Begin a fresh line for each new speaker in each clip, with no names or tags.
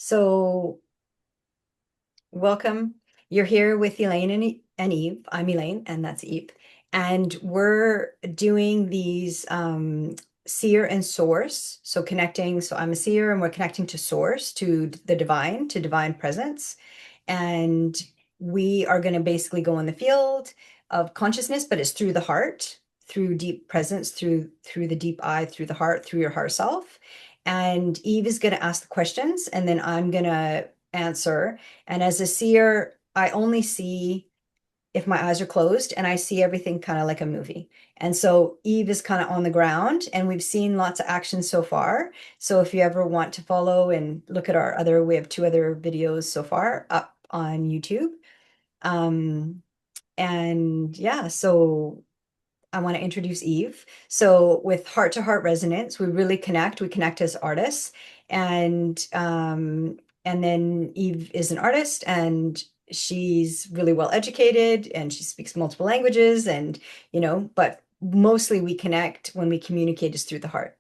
So, welcome. You're here with Elaine and Eve. I'm Elaine, and that's Eve. And we're doing these seer and source. So, connecting. So, I'm a seer, and we're connecting to source, to the divine, to divine presence. And we are going to basically go in the field of consciousness, but it's through the heart, through deep presence, through the deep eye, through the heart, through your heart self. And Eve is going to ask the questions, and then I'm going to answer. And as a seer, I only see if my eyes are closed, and I see everything kind of like a movie. And so Eve is kind of on the ground, and we've seen lots of action so far. So if you ever want to follow and look at we have two other videos so far up on YouTube. Um, and yeah, so I want to introduce Eve. So with heart to heart resonance, we really connect. We connect as artists, and then Eve is an artist, and she's really well educated, and she speaks multiple languages, and but mostly we connect when we communicate is through the heart.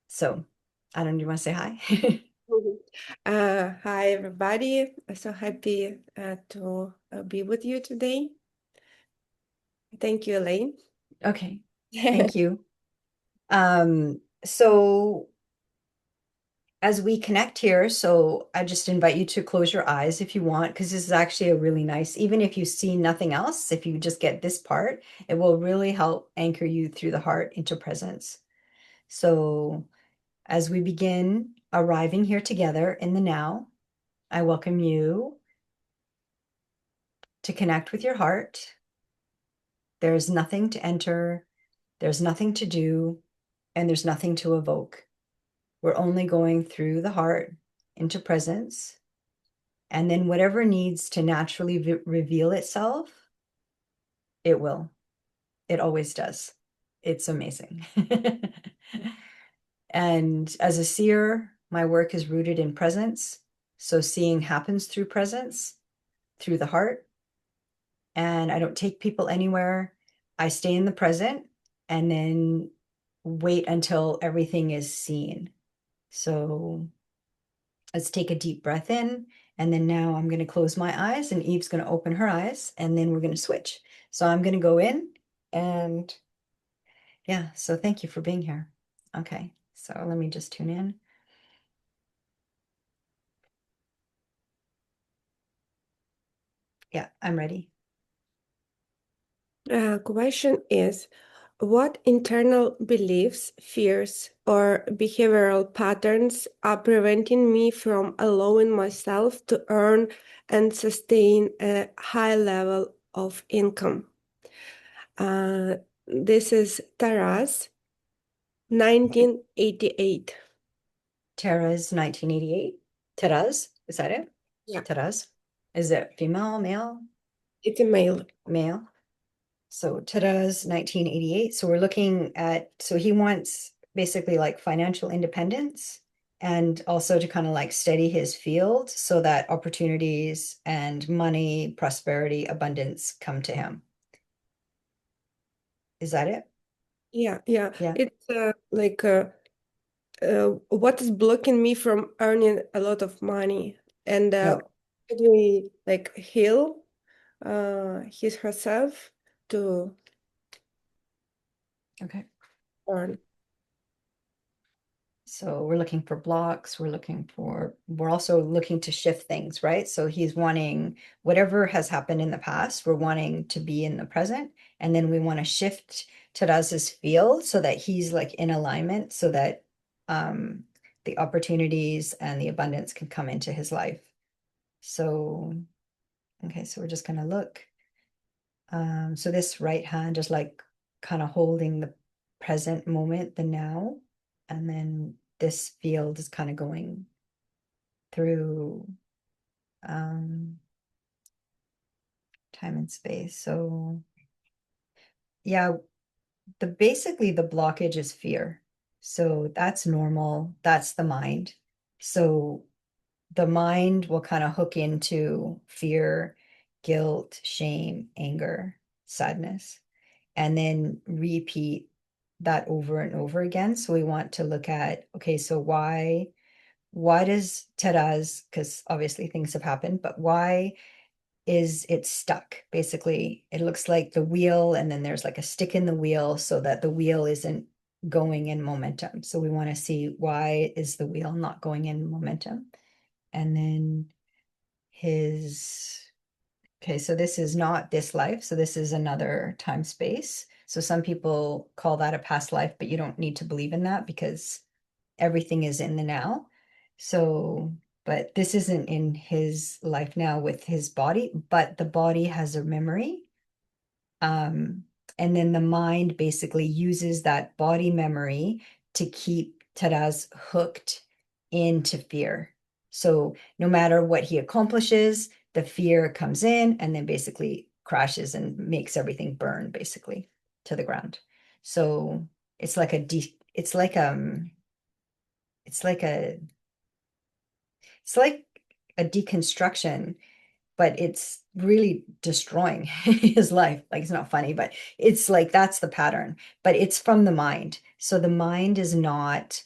So I don't know. Do you want to say hi?
Mhm. Hi, everybody. I'm so happy to be with you today. Thank you, Elaine.
Okay, thank you. So as we connect here, so I just invite you to close your eyes if you want, because this is actually a really nice, even if you see nothing else, if you just get this part, it will really help anchor you through the heart into presence. So as we begin arriving here together in the now, I welcome you to connect with your heart. There is nothing to enter, there's nothing to do, and there's nothing to evoke. We're only going through the heart into presence. And then whatever needs to naturally reveal itself, it will. It always does. It's amazing. And as a seer, my work is rooted in presence. So seeing happens through presence, through the heart. And I don't take people anywhere. I stay in the present and then wait until everything is seen. So let's take a deep breath in. And then now I'm going to close my eyes, and Eve's going to open her eyes, and then we're going to switch. So I'm going to go in, and yeah, so thank you for being here. Okay, so let me just tune in. Yeah, I'm ready.
Question is, what internal beliefs, fears, or behavioral patterns are preventing me from allowing myself to earn and sustain a high level of income? This is Taras, 1988.
Tara's 1988. Tara's, is that it?
Yeah,
Tara's. Is it female, male,
it's a male.
male? So Tara's 1988. So we're looking at, so he wants basically like financial independence and also to kind of like steady his field so that opportunities and money, prosperity, abundance come to him. Is that it?
Yeah, yeah.
Yeah.
It's what is blocking me from earning a lot of money, and
Oh,
could we like heal his herself to
okay.
earn?
So we're looking for blocks. We're also looking to shift things, right? So he's wanting whatever has happened in the past, we're wanting to be in the present. And then we want to shift Tadaz's field so that he's like in alignment so that um, the opportunities and the abundance can come into his life. So, okay, so we're just going to look. So this right hand is like kind of holding the present moment, the now, and then this field is kind of going through time and space. So yeah, basically the blockage is fear. So that's normal. That's the mind. So the mind will kind of hook into fear, guilt, shame, anger, sadness, and then repeat that over and over again. So we want to look at, okay, so why does Tera's, because obviously things have happened, but why is it stuck? Basically, it looks like the wheel, and then there's like a stick in the wheel so that the wheel isn't going in momentum. So we want to see, why is the wheel not going in momentum? And then his, okay, so this is not this life. So this is another time space. So some people call that a past life, but you don't need to believe in that because everything is in the now. So, but this isn't in his life now with his body, but the body has a memory. Um, and then the mind basically uses that body memory to keep Taraz hooked into fear. So no matter what he accomplishes, the fear comes in and then basically crashes and makes everything burn basically to the ground. So it's like a it's like a it's like a deconstruction, but it's really destroying his life. Like, it's not funny, but it's like that's the pattern, but it's from the mind. So the mind is not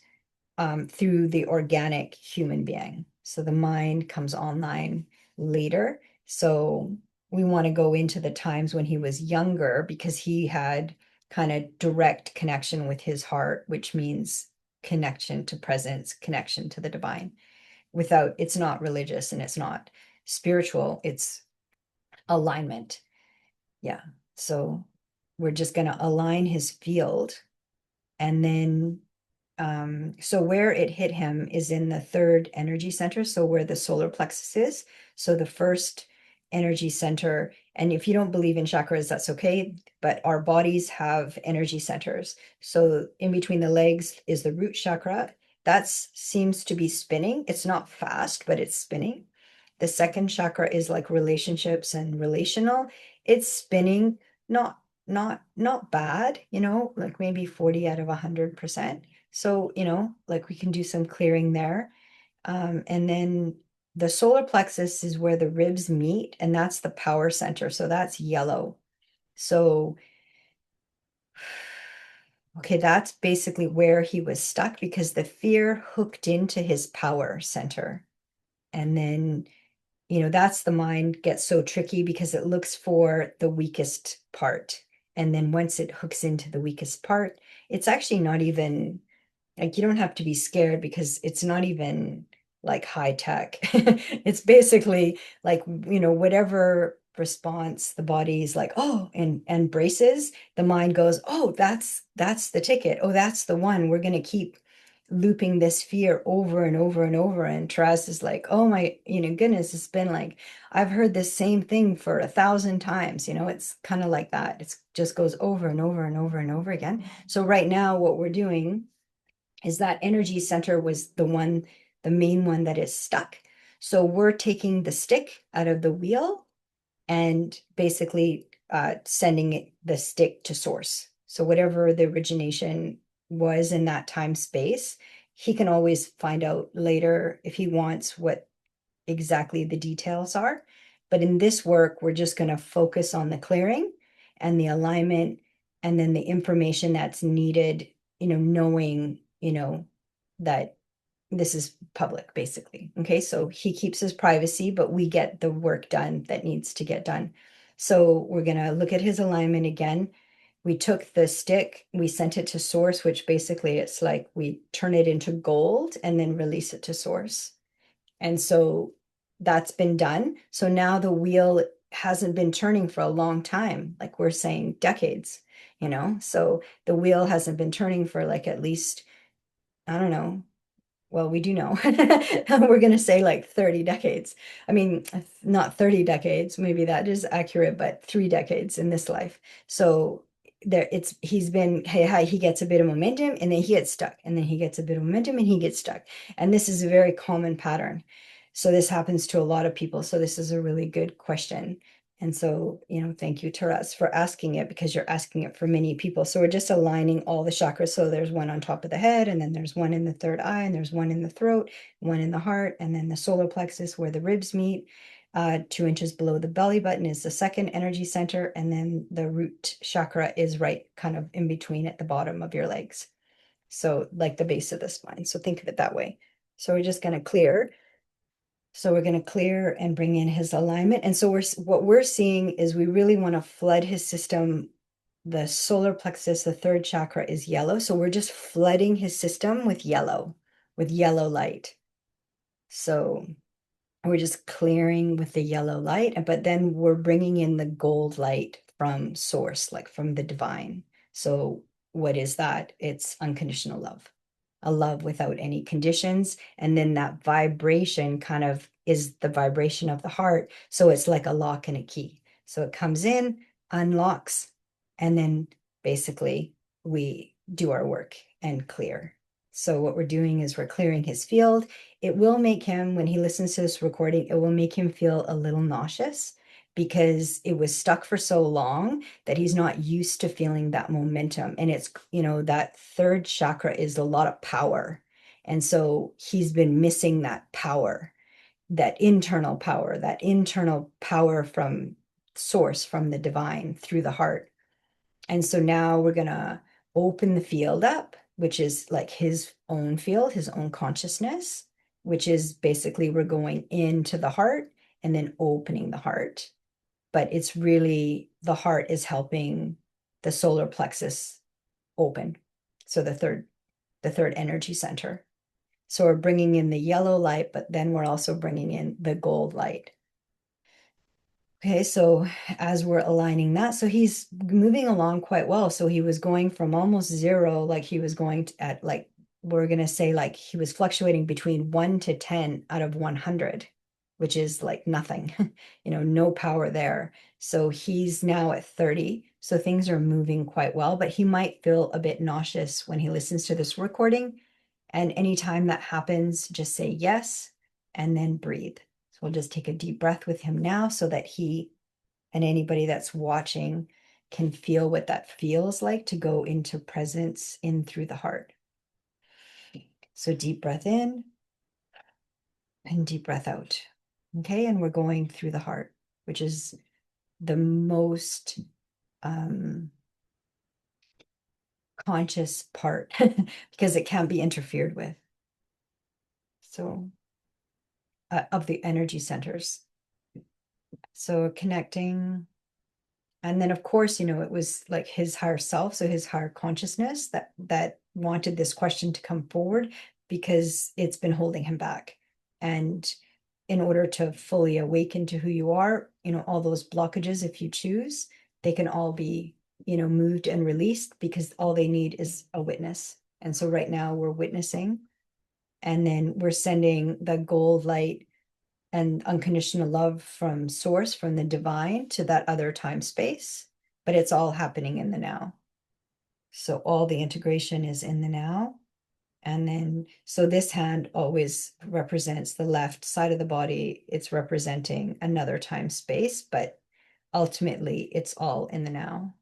through the organic human being. So the mind comes online later. So we want to go into the times when he was younger because he had kind of direct connection with his heart, which means connection to presence, connection to the divine. Without, it's not religious and it's not spiritual, it's alignment. Yeah. So we're just going to align his field. And then, so where it hit him is in the third energy center. So where the solar plexus is. So the first energy center, and if you don't believe in chakras, that's okay. But our bodies have energy centers. So in between the legs is the root chakra. That seems to be spinning. It's not fast, but it's spinning. The second chakra is like relationships and relational. It's spinning, not bad, like maybe 40 out of 100%. So, like we can do some clearing there. And then the solar plexus is where the ribs meet, and that's the power center. So that's yellow. So, okay, that's basically where he was stuck because the fear hooked into his power center. And then that's the mind gets so tricky because it looks for the weakest part. And then once it hooks into the weakest part, it's actually not even like, you don't have to be scared because it's not even like high tech. It's basically like, whatever response the body's like, oh, and braces, the mind goes, oh, that's the ticket. Oh, that's the one. We're going to keep looping this fear over and over and over. And Taraz is like, oh my, goodness, it's been like, I've heard this same thing for 1,000 times. It's kind of like that. It just goes over and over and over and over again. So right now, what we're doing is that energy center was the main one that is stuck. So we're taking the stick out of the wheel and basically sending the stick to source. So whatever the origination was in that time space, he can always find out later if he wants what exactly the details are. But in this work, we're just going to focus on the clearing and the alignment and then the information that's needed, knowing, that this is public, basically. Okay, so he keeps his privacy, but we get the work done that needs to get done. So we're going to look at his alignment again. We took the stick, we sent it to source, which basically it's like we turn it into gold and then release it to source. And so that's been done. So now the wheel hasn't been turning for a long time, like we're saying decades, So the wheel hasn't been turning for like at least, I don't know, well, we do know. We're going to say like 30 decades. I mean, not 30 decades, maybe that is accurate, but 3 decades in this life. So he's been, hey, he gets a bit of momentum and then he gets stuck, and then he gets a bit of momentum and he gets stuck. And this is a very common pattern. So this happens to a lot of people. So this is a really good question. And so, thank you, Taras, for asking it because you're asking it for many people. So we're just aligning all the chakras. So there's one on top of the head, and then there's one in the third eye, and there's one in the throat, one in the heart, and then the solar plexus where the ribs meet. 2 inches below the belly button is the second energy center, and then the root chakra is right kind of in between at the bottom of your legs. So like the base of the spine. So think of it that way. So we're just going to clear. So we're going to clear and bring in his alignment. And so what we're seeing is we really want to flood his system. The solar plexus, the third chakra, is yellow. So we're just flooding his system with yellow light. So we're just clearing with the yellow light, but then we're bringing in the gold light from source, like from the divine. So what is that? It's unconditional love, a love without any conditions. And then that vibration kind of is the vibration of the heart. So it's like a lock and a key. So it comes in, unlocks, and then basically we do our work and clear. So what we're doing is we're clearing his field. It will make him, when he listens to this recording, it will make him feel a little nauseous because it was stuck for so long that he's not used to feeling that momentum. And it's, that third chakra is a lot of power. And so he's been missing that power, that internal power from source, from the divine through the heart. And so now we're going to open the field up, which is like his own field, his own consciousness, which is basically we're going into the heart and then opening the heart. But it's really the heart is helping the solar plexus open. So the third energy center. So we're bringing in the yellow light, but then we're also bringing in the gold light. Okay, so as we're aligning that, so he's moving along quite well. So he was going from almost zero, like he was going to, at like, we're going to say like he was fluctuating between 1 to 10 out of 100, which is like nothing, no power there. So he's now at 30. So things are moving quite well, but he might feel a bit nauseous when he listens to this recording. And anytime that happens, just say yes and then breathe. So we'll just take a deep breath with him now so that he and anybody that's watching can feel what that feels like to go into presence in through the heart. So deep breath in and deep breath out. Okay, and we're going through the heart, which is the most conscious part because it can't be interfered with. So of the energy centers. So connecting. And then of course, it was like his higher self, so his higher consciousness that wanted this question to come forward because it's been holding him back. And in order to fully awaken to who you are, all those blockages, if you choose, they can all be, moved and released because all they need is a witness. And so right now we're witnessing, and then we're sending the gold light and unconditional love from source, from the divine to that other time space, but it's all happening in the now. So all the integration is in the now. And then, so this hand always represents the left side of the body. It's representing another time space, but ultimately it's all in the now.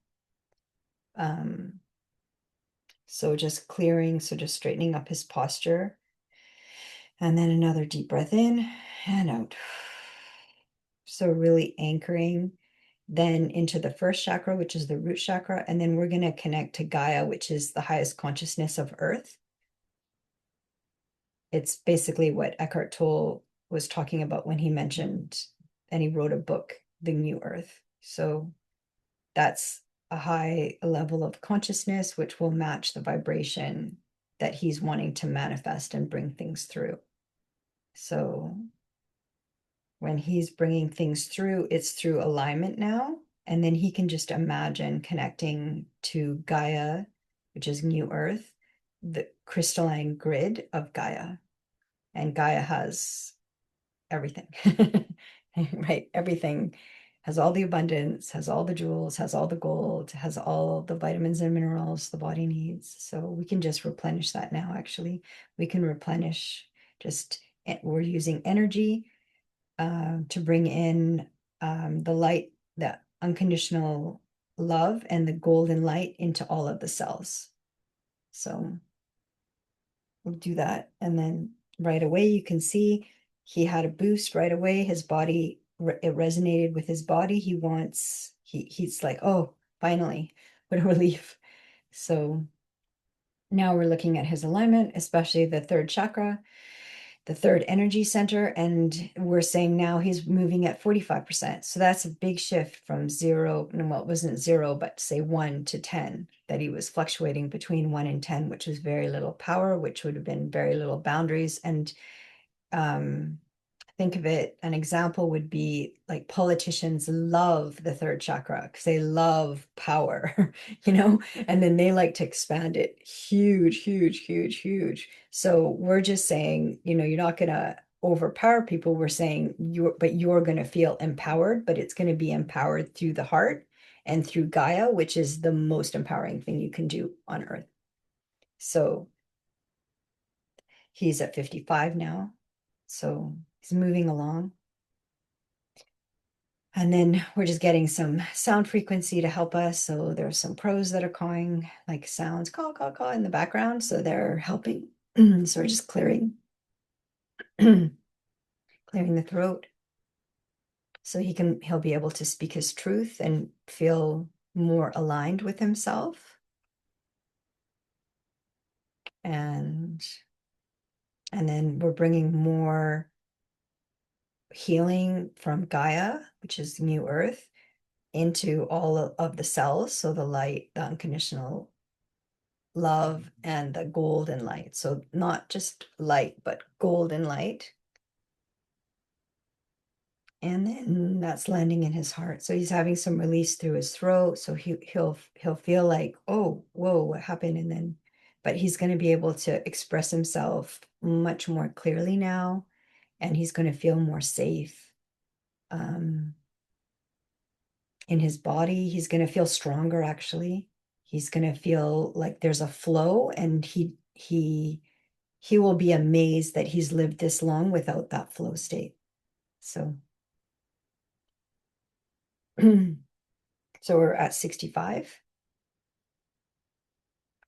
So just clearing, so just straightening up his posture. And then another deep breath in and out. So really anchoring then into the first chakra, which is the root chakra. And then we're going to connect to Gaia, which is the highest consciousness of Earth. It's basically what Eckhart Tolle was talking about when he mentioned, and he wrote a book, The New Earth. So that's a high level of consciousness, which will match the vibration that he's wanting to manifest and bring things through. So when he's bringing things through, it's through alignment now. And then he can just imagine connecting to Gaia, which is New Earth, the crystalline grid of Gaia. And Gaia has everything, right? Everything has all the abundance, has all the jewels, has all the gold, has all the vitamins and minerals the body needs. So we can just replenish that now, actually. We can replenish just, we're using energy to bring in the light, the unconditional love and the golden light into all of the cells. So we'll do that. And then right away, you can see he had a boost right away. His body, it resonated with his body. He's like, oh, finally, what a relief. So now we're looking at his alignment, especially the third chakra. the third energy center, and we're saying now he's moving at 45%. So that's a big shift from zero, well, it wasn't zero, but say 1 to 10, that he was fluctuating between 1 and 10, which was very little power, which would have been very little boundaries. And um, think of it, an example would be like politicians love the third chakra because they love power, and then they like to expand it huge, huge, huge, huge. So we're just saying, you're not going to overpower people. We're saying you're going to feel empowered, but it's going to be empowered through the heart and through Gaia, which is the most empowering thing you can do on earth. So he's at 55 now. So he's moving along. And then we're just getting some sound frequency to help us. So there's some pros that are calling, like sounds, call, call, call in the background. So they're helping. So we're just clearing, clearing the throat. So he'll be able to speak his truth and feel more aligned with himself. And then we're bringing more healing from Gaia, which is New Earth, into all of the cells. So the light, the unconditional love, and the golden light. So not just light, but golden light. And then that's landing in his heart. So he's having some release through his throat. So he'll feel like, oh, whoa, what happened? And then, but he's going to be able to express himself much more clearly now, and he's going to feel more safe. In his body, he's going to feel stronger, actually. He's going to feel like there's a flow, and he will be amazed that he's lived this long without that flow state. So so we're at 65.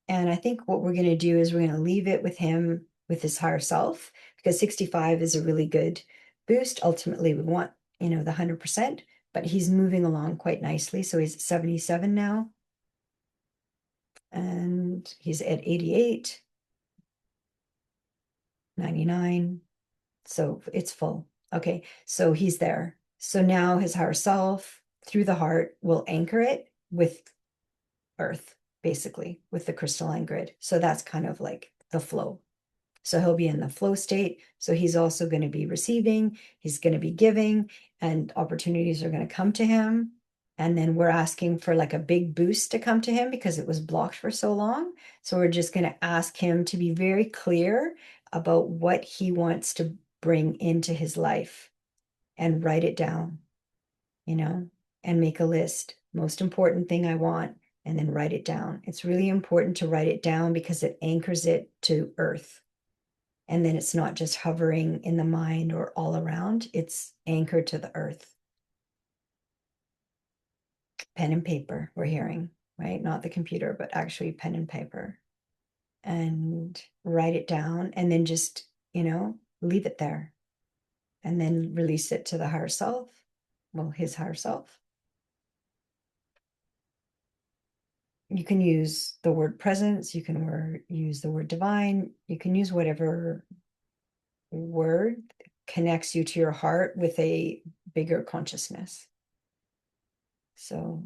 And I think what we're going to do is we're going to leave it with him, with his higher self, because 65 is a really good boost. Ultimately, we want, the 100%, but he's moving along quite nicely. So he's at 77 now. And he's at 88, 99. So it's full. Okay. So he's there. So now his higher self through the heart will anchor it with earth, basically, with the crystalline grid. So that's kind of like the flow. So he'll be in the flow state. So he's also going to be receiving, he's going to be giving, and opportunities are going to come to him. And then we're asking for like a big boost to come to him because it was blocked for so long. So we're just going to ask him to be very clear about what he wants to bring into his life and write it down, and make a list. Most important thing I want, and then write it down. It's really important to write it down because it anchors it to earth. And then it's not just hovering in the mind or all around, it's anchored to the earth. Pen and paper, we're hearing, right? Not the computer, but actually pen and paper. And write it down, and then just, leave it there. And then release it to the higher self, well, his higher self. You can use the word presence, you can use the word divine, you can use whatever word connects you to your heart with a bigger consciousness. So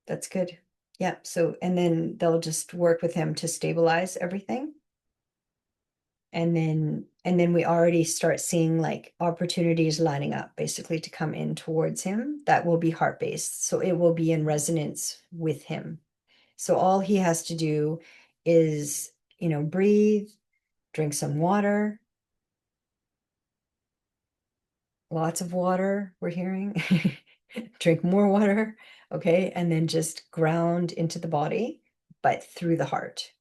that's good. Yeah. So, and then they'll just work with him to stabilize everything. And then we already start seeing like opportunities lining up basically to come in towards him that will be heart-based. So it will be in resonance with him. So all he has to do is, breathe, drink some water, lots of water, we're hearing. Drink more water, okay? And then just ground into the body, but through the heart.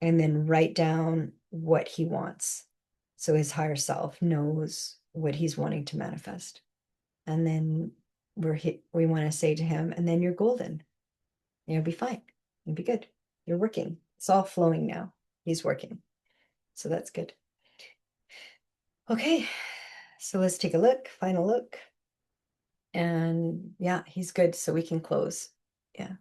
And then write down what he wants. So his higher self knows what he's wanting to manifest. And then we want to say to him, and then you're golden. You'll be fine. You'll be good. You're working. It's all flowing now. He's working. So that's good. Okay. So let's take a look, final look. And yeah, he's good. So we can close. Yeah.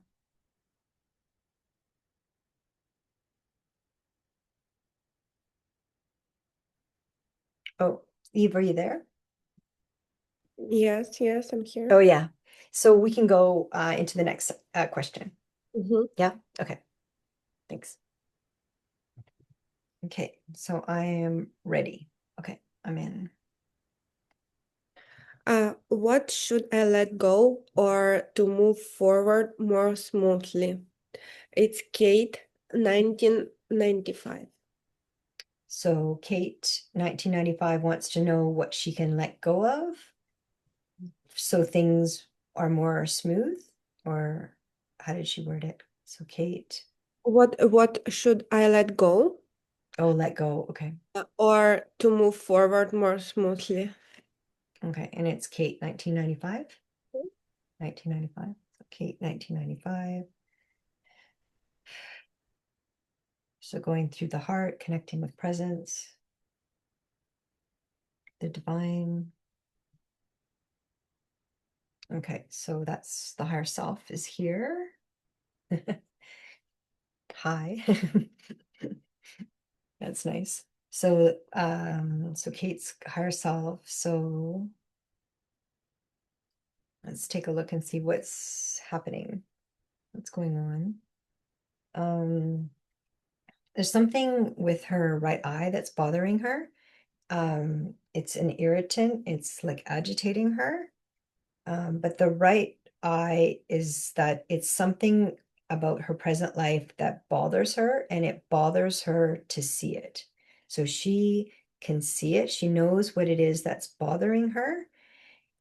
Oh, Eve, are you there?
Yes, yes, I'm here.
Oh, yeah. So we can go into the next question.
Mhm.
Yeah? Okay. Thanks. Okay. So I am ready. Okay. I'm in.
What should I let go or to move forward more smoothly? It's Kate, 1995.
So Kate, 1995, wants to know what she can let go of so things are more smooth, or how did she word it? So Kate,
What should I let go
oh, let go. Okay.
or to move forward more smoothly?
Okay. And it's Kate, 1995. 1995. So Kate, 1995. So going through the heart, connecting with presence, the divine. Okay, so that's the higher self is here. Hi. That's nice. So Kate's higher self. So let's take a look and see what's happening. What's going on? Um, there's something with her right eye that's bothering her. It's an irritant. It's like agitating her. But the right eye is that it's something about her present life that bothers her, and it bothers her to see it. So she can see it. She knows what it is that's bothering her,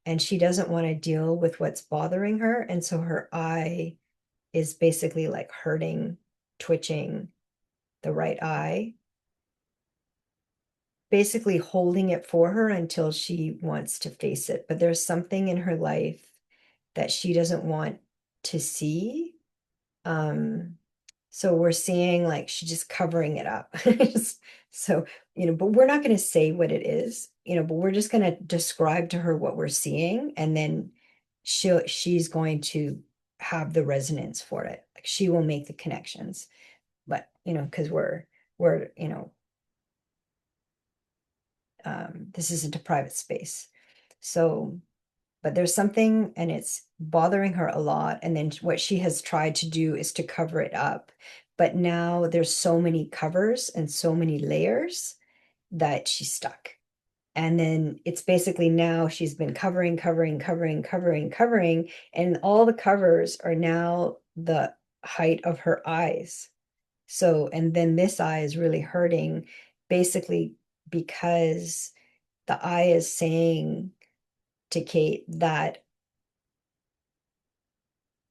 and she doesn't want to deal with what's bothering her. And so her eye is basically like hurting, twitching the right eye, basically holding it for her until she wants to face it. But there's something in her life that she doesn't want to see. Um, so we're seeing like she's just covering it up. So, but we're not going to say what it is, but we're just going to describe to her what we're seeing, and then she's going to have the resonance for it. Like she will make the connections. But, because this isn't a private space. So but there's something and it's bothering her a lot. And then what she has tried to do is to cover it up. But now there's so many covers and so many layers that she's stuck. And then it's basically now she's been covering, covering, covering, covering, covering, and all the covers are now the height of her eyes. So, and then this eye is really hurting basically because the eye is saying to Kate that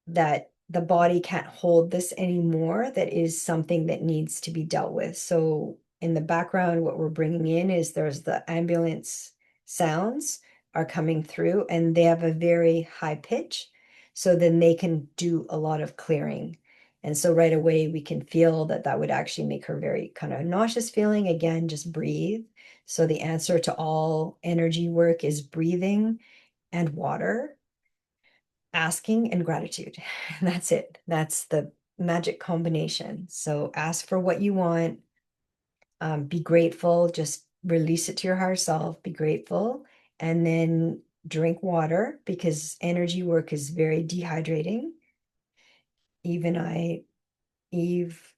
the body can't hold this anymore, that is something that needs to be dealt with. So in the background, what we're bringing in is there's the ambulance sounds are coming through and they have a very high pitch. So then they can do a lot of clearing. And so right away we can feel that that would actually make her very kind of nauseous feeling. Again, just breathe. So the answer to all energy work is breathing and water, asking and gratitude. That's it. That's the magic combination. So ask for what you want. Be grateful. Just release it to your higher self. Be grateful. And then drink water because energy work is very dehydrating. Even Eve,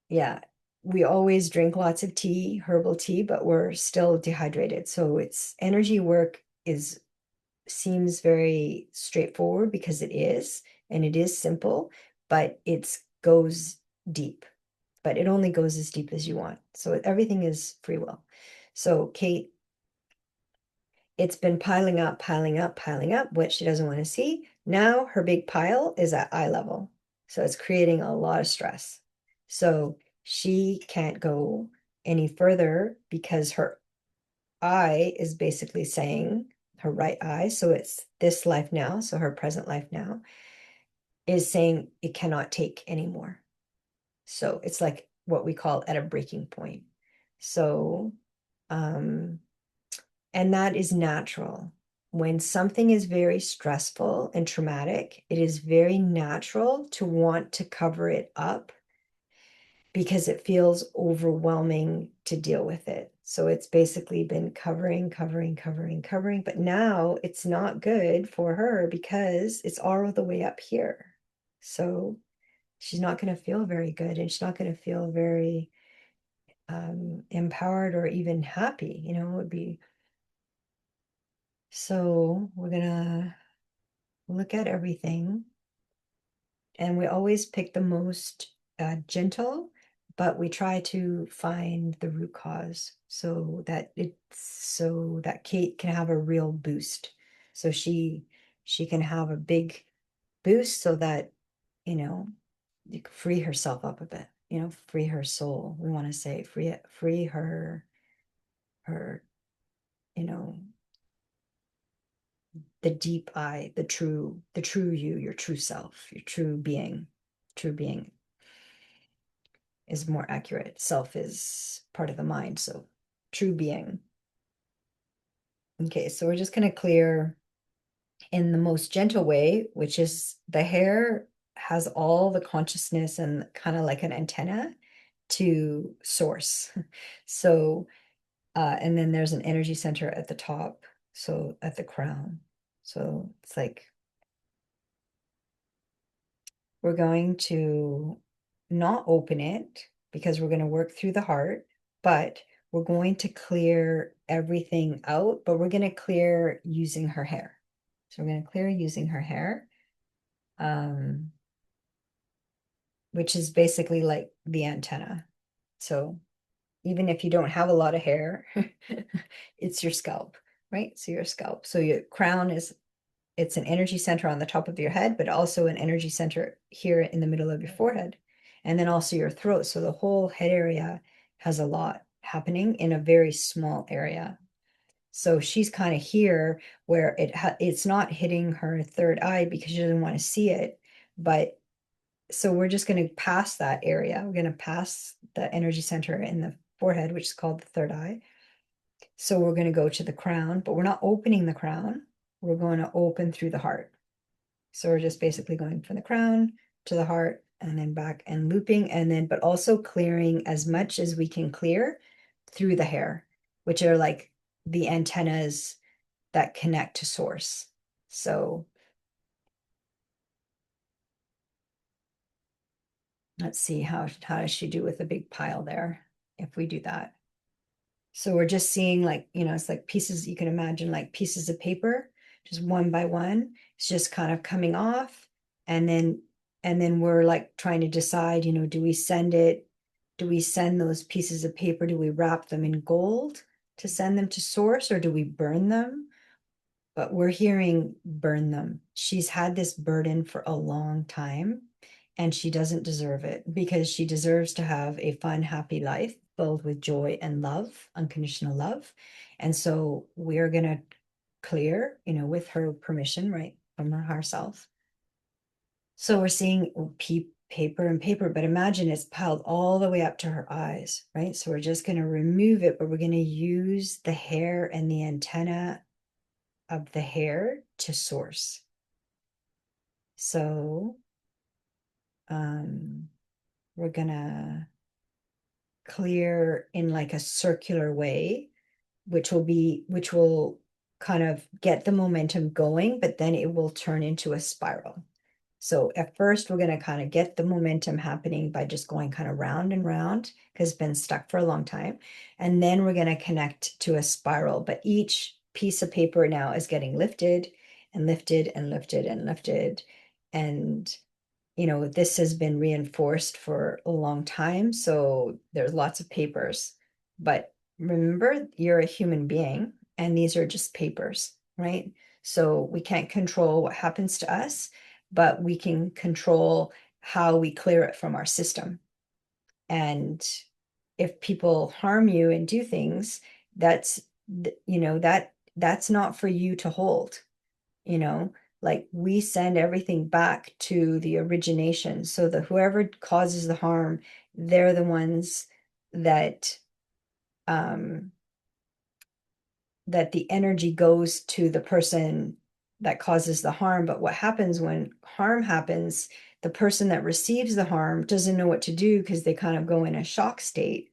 yeah, we always drink lots of tea, herbal tea, but we're still dehydrated. So it's energy work is seems very straightforward because it is, and it is simple, but it goes deep. But it only goes as deep as you want. So everything is free will. So Kate, it's been piling up, piling up, piling up, what she doesn't want to see. Now her big pile is at eye level. So it's creating a lot of stress. So she can't go any further because her eye is basically saying, her right eye, so it's this life now, so her present life now, is saying it cannot take anymore. So it's like what we call at a breaking point. So, um, and that is natural. When something is very stressful and traumatic, it is very natural to want to cover it up because it feels overwhelming to deal with it. So it's basically been covering, covering, covering, covering, but now it's not good for her because it's all the way up here. So she's not going to feel very good, and she's not going to feel very empowered or even happy, it would be. So we're gonna look at everything, and we always pick the most gentle, but we try to find the root cause so that Kate can have a real boost. So she can have a big boost so that, you can free herself up a bit, free her soul. We want to say free her, you know, the deep I, the true you, your true self, your true being. True being is more accurate. Self is part of the mind, so true being. Okay, so we're just going to clear in the most gentle way, which is the hair has all the consciousness and kind of like an antenna to source. So, and then there's an energy center at the top, so at the crown. So it's like we're going to not open it because we're going to work through the heart, but we're going to clear everything out, but we're going to clear using her hair. So we're going to clear using her hair, um, which is basically like the antenna. So even if you don't have a lot of hair, it's your scalp, right? So your scalp. So your crown is it's an energy center on the top of your head, but also an energy center here in the middle of your forehead, and then also your throat. So the whole head area has a lot happening in a very small area. So she's kind of here where it's not hitting her third eye because she doesn't want to see it. But so we're just going to pass that area. We're going to pass the energy center in the forehead, which is called the third eye. So we're going to go to the crown, but we're not opening the crown. We're going to open through the heart. So we're just basically going from the crown to the heart and then back and looping, and then, but also clearing as much as we can clear through the hair, which are like the antennas that connect to source. So let's see, how does she do with a big pile there if we do that? So we're just seeing, like, it's like pieces, you can imagine like pieces of paper, just one by one. It's just kind of coming off. And then we're like trying to decide, do we send those pieces of paper, do we wrap them in gold to send them to source, or do we burn them? But we're hearing burn them. She's had this burden for a long time, and she doesn't deserve it because she deserves to have a fun, happy life filled with joy and love, unconditional love. And so we're going to clear, with her permission, right, from her higher self. So we're seeing paper and paper, but imagine it's piled all the way up to her eyes, right? So we're just going to remove it, but we're going to use the hair and the antenna of the hair to source. So we're gonna clear in like a circular way, which will kind of get the momentum going, but then it will turn into a spiral. So at first, we're going to kind of get the momentum happening by just going kind of round and round because it's been stuck for a long time. And then we're going to connect to a spiral. But each piece of paper now is getting lifted and lifted and lifted and lifted. And, this has been reinforced for a long time. So there's lots of papers. But remember, you're a human being, and these are just papers, right? So we can't control what happens to us, but we can control how we clear it from our system. And if people harm you and do things, that's that's not for you to hold, you know like we send everything back to the origination. So the whoever causes the harm, they're the ones that um that the energy goes to the person that causes the harm. But what happens when harm happens, the person that receives the harm doesn't know what to do because they kind of go in a shock state,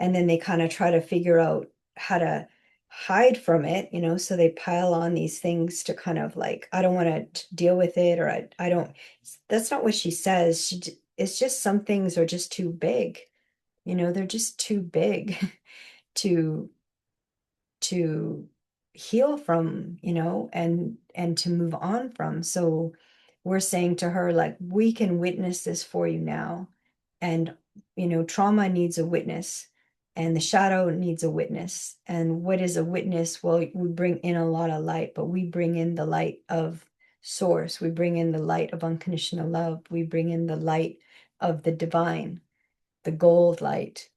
And then they kind of try to figure out how to hide from it, so they pile on these things to kind of like, I don't want to deal with it, or I don't, that's not what she says. It's just some things are just too big, they're just too big to to heal from, and to move on from. So we're saying to her, like, we can witness this for you now. And, trauma needs a witness, and the shadow needs a witness. And what is a witness? Well, we bring in a lot of light, but we bring in the light of source. We bring in the light of unconditional love. We bring in the light of the divine, the gold light.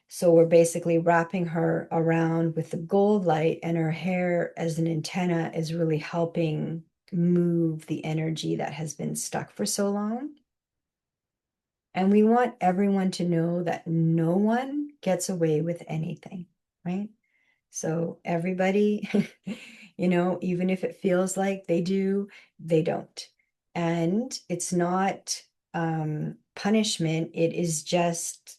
So we're basically wrapping her around with the gold light, and her hair as an antenna is really helping move the energy that has been stuck for so long. And we want everyone to know that no one gets away with anything, right? So everybody, even if it feels like they do, they don't. And it's not punishment, it is just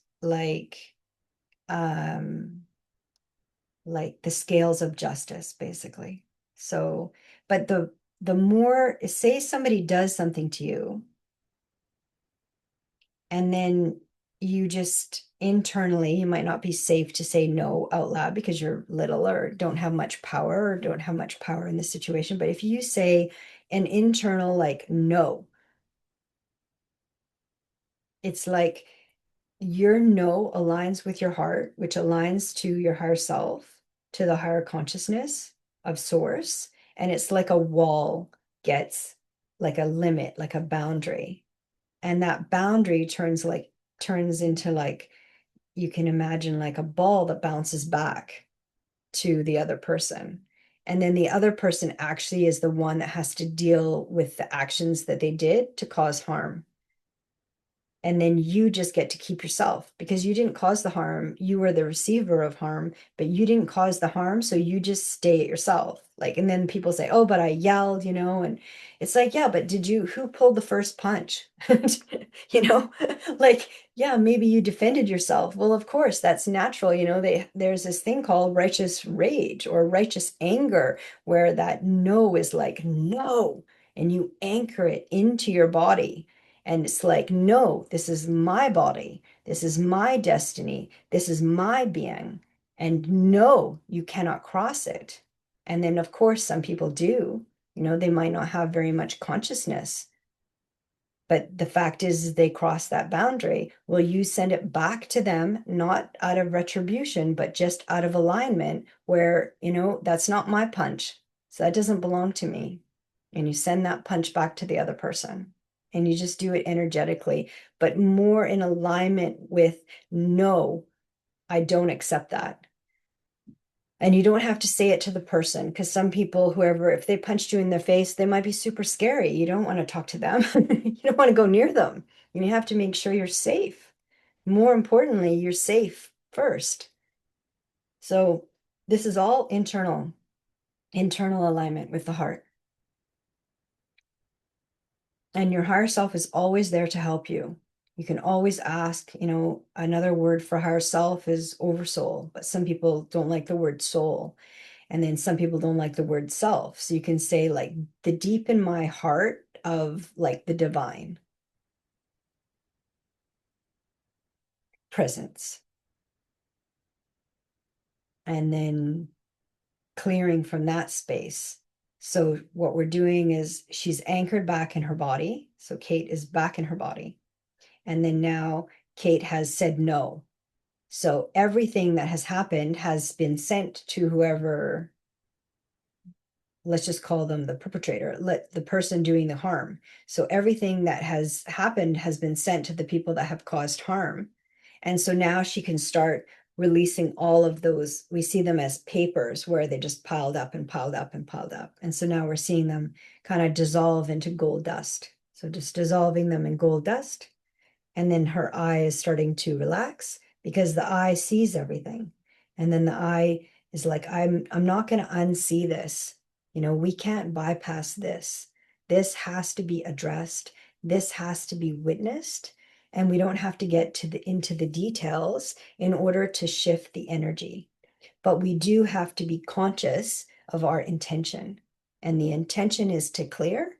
um like the scales of justice, basically. So, but the more, say somebody does something to you, and then you just internally, you might not be safe to say no out loud because you're little or don't have much power, or don't have much power in the situation. But if you say an internal like no, it's like your no aligns with your heart, which aligns to your higher self, to the higher consciousness of source. And it's like a wall gets like a limit, like a boundary. And that boundary turns into like, you can imagine like a ball that bounces back to the other person. And then the other person actually is the one that has to deal with the actions that they did to cause harm. And then you just get to keep yourself because you didn't cause the harm. You were the receiver of harm, but you didn't cause the harm. So you just stay at yourself. Like, and then people say, oh, but I yelled, and it's like, yeah, but who pulled the first punch? You know, like, yeah, maybe you defended yourself. Well, of course, that's natural. There's this thing called righteous rage or righteous anger, where that no is like, no, and you anchor it into your body. And it's like, no, this is my body. This is my destiny. This is my being. And no, you cannot cross it. And then, of course, some people do. They might not have very much consciousness. But the fact is they cross that boundary. Well, you send it back to them, not out of retribution, but just out of alignment, where, that's not my punch. So that doesn't belong to me. And you send that punch back to the other person. And you just do it energetically, but more in alignment with, no, I don't accept that. And you don't have to say it to the person, because some people, whoever, if they punched you in the face, they might be super scary. You don't want to talk to them. You don't want to go near them. And you have to make sure you're safe. More importantly, you're safe first. So this is all internal alignment with the heart. And your higher self is always there to help you. You can always ask, another word for higher self is oversoul, but some people don't like the word soul. And then some people don't like the word self. So you can say like the deep in my heart of like the divine presence. And then clearing from that space. So what we're doing is she's anchored back in her body. So Kate is back in her body. And then now Kate has said no. So everything that has happened has been sent to whoever, let's just call them the perpetrator, let the person doing the harm. So everything that has happened has been sent to the people that have caused harm. And so now she can start releasing all of those. We see them as papers where they just piled up and piled up and piled up. And so now we're seeing them kind of dissolve into gold dust. So just dissolving them in gold dust. And then her eye is starting to relax because the eye sees everything. And then the eye is like, I'm not going to unsee this. We can't bypass this. This has to be addressed. This has to be witnessed. And we don't have to get into the details in order to shift the energy. But we do have to be conscious of our intention. And the intention is to clear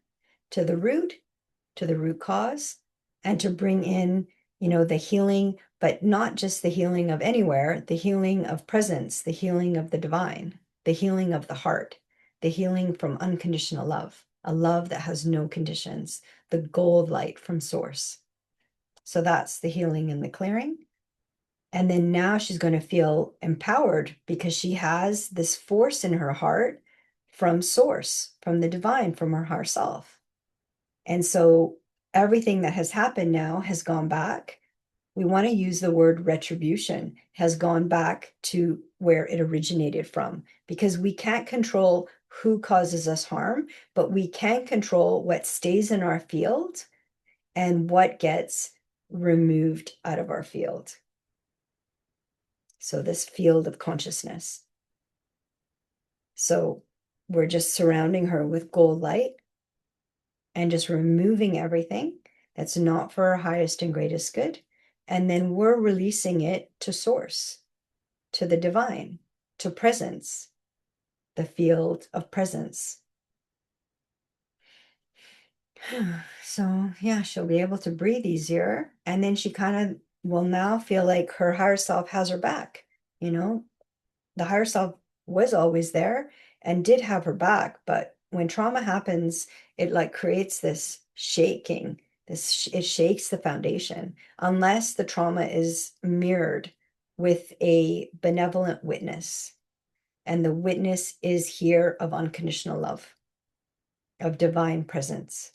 to the root cause, and to bring in, the healing, but not just the healing of anywhere, the healing of presence, the healing of the divine, the healing of the heart, the healing from unconditional love, a love that has no conditions, the gold light from source. So that's the healing and the clearing. And then now she's going to feel empowered because she has this force in her heart from source, from the divine, from her higher self. And so everything that has happened now has gone back. We want to use the word retribution, has gone back to where it originated from, because we can't control who causes us harm, but we can control what stays in our field and what gets removed out of our field. So this field of consciousness. So we're just surrounding her with gold light and just removing everything that's not for our highest and greatest good. And then we're releasing it to source, to the divine, to presence, the field of presence. So, yeah, she'll be able to breathe easier. And then she kind of will now feel like her higher self has her back. The higher self was always there and did have her back. But when trauma happens, it like creates this shaking. It shakes the foundation unless the trauma is mirrored with a benevolent witness. And the witness is here of unconditional love, of divine presence.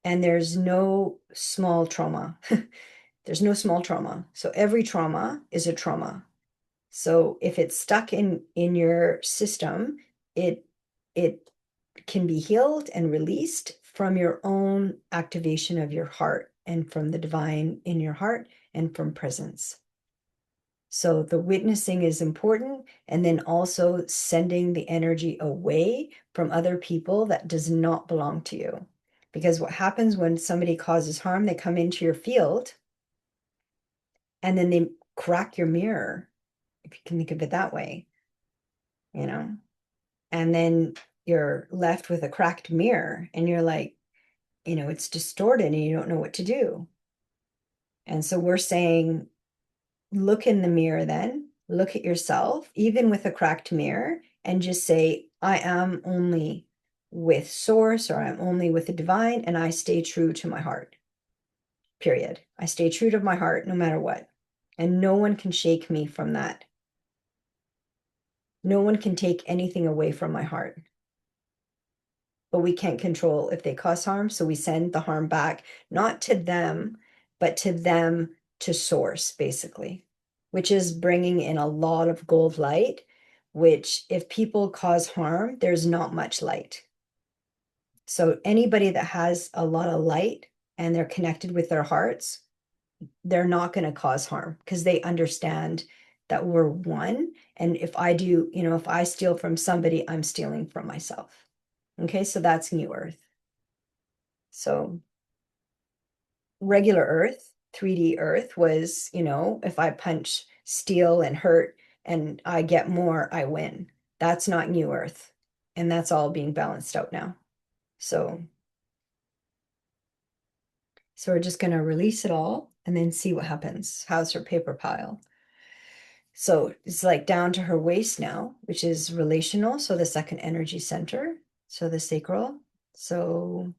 And there's no small trauma. There's no small trauma. So every trauma is a trauma. So if it's stuck in your system, it it can be healed and released from your own activation of your heart and from the divine in your heart and from presence. So the witnessing is important, and then also sending the energy away from other people that does not belong to you. Because what happens when somebody causes harm, they come into your field and then they crack your mirror, if you can think of it that way, you know? And then you're left with a cracked mirror and you're like, it's distorted and you don't know what to do. And so we're saying, look in the mirror then, look at yourself, even with a cracked mirror, and just say, I am only with source, or I'm only with the divine, and I stay true to my heart. Period. I stay true to my heart no matter what. And no one can shake me from that. No one can take anything away from my heart. But we can't control if they cause harm. So we send the harm back, not to them, but to them to source, basically, which is bringing in a lot of gold light, which if people cause harm, there's not much light. So anybody that has a lot of light and they're connected with their hearts, they're not going to cause harm because they understand that we're one. And if I do, if I steal from somebody, I'm stealing from myself. Okay, so that's new earth. So regular earth, 3D earth was, if I punch, steal, and hurt and I get more, I win. That's not new earth. And that's all being balanced out now. So we're just going to release it all and then see what happens. How's her paper pile? So it's like down to her waist now, which is relational. So the second energy center, so the sacral. So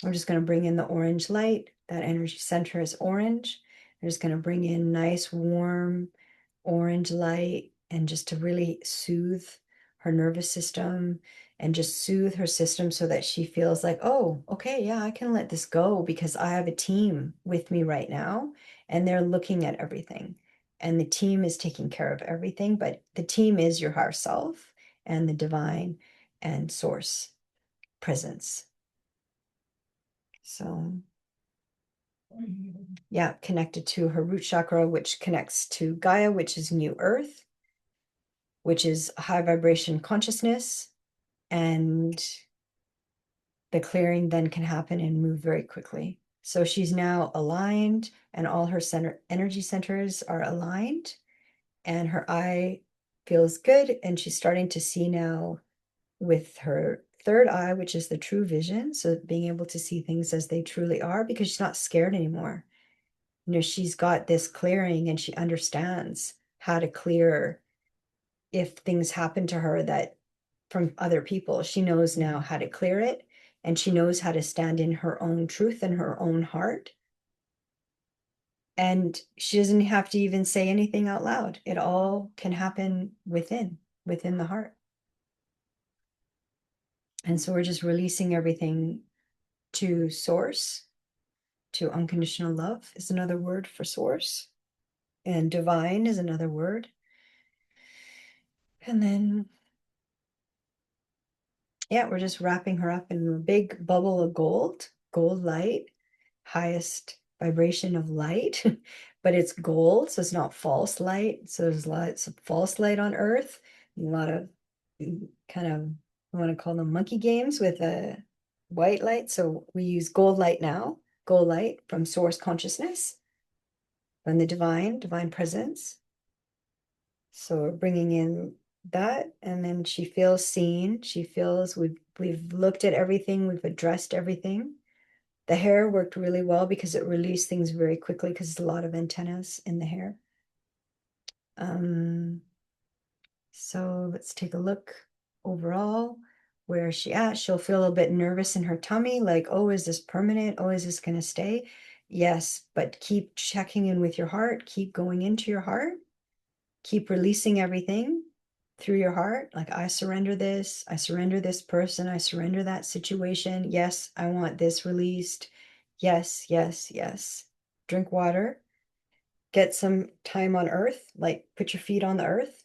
I'm just going to bring in the orange light. That energy center is orange. I'm just going to bring in nice, warm orange light and just to really soothe her nervous system and just soothe her system so that she feels like, oh, okay, yeah, I can let this go because I have a team with me right now and they're looking at everything. And the team is taking care of everything, but the team is your higher self and the divine and source presence. So, yeah, connected to her root chakra, which connects to Gaia, which is new earth, which is high vibration consciousness. And the clearing then can happen and move very quickly. So she's now aligned and all her energy centers are aligned and her eye feels good. And she's starting to see now with her third eye, which is the true vision. So being able to see things as they truly are because she's not scared anymore. She's got this clearing and she understands how to clear if things happen to her that from other people. She knows now how to clear it and she knows how to stand in her own truth and her own heart. And she doesn't have to even say anything out loud. It all can happen within the heart. And so we're just releasing everything to source, to unconditional love is another word for source, and divine is another word. And then, yeah, we're just wrapping her up in a big bubble of gold light, highest vibration of light, but it's gold, so it's not false light. So there's lots of false light on Earth, a lot of kind of, I want to call them monkey games with a white light. So we use gold light now, gold light from source consciousness, from the divine presence. So we're bringing in that, and then she feels seen. She feels we've looked at everything, we've addressed everything. The hair worked really well because it released things very quickly because there's a lot of antennas in the hair. So let's take a look overall. Where is she at? She'll feel a little bit nervous in her tummy, like, oh, is this permanent? Oh, is this going to stay? Yes, but keep checking in with your heart. Keep going into your heart. Keep releasing everything through your heart. Like, I surrender this person, I surrender that situation. Yes, I want this released. Yes, yes, yes. Drink water. Get some time on earth, like put your feet on the earth.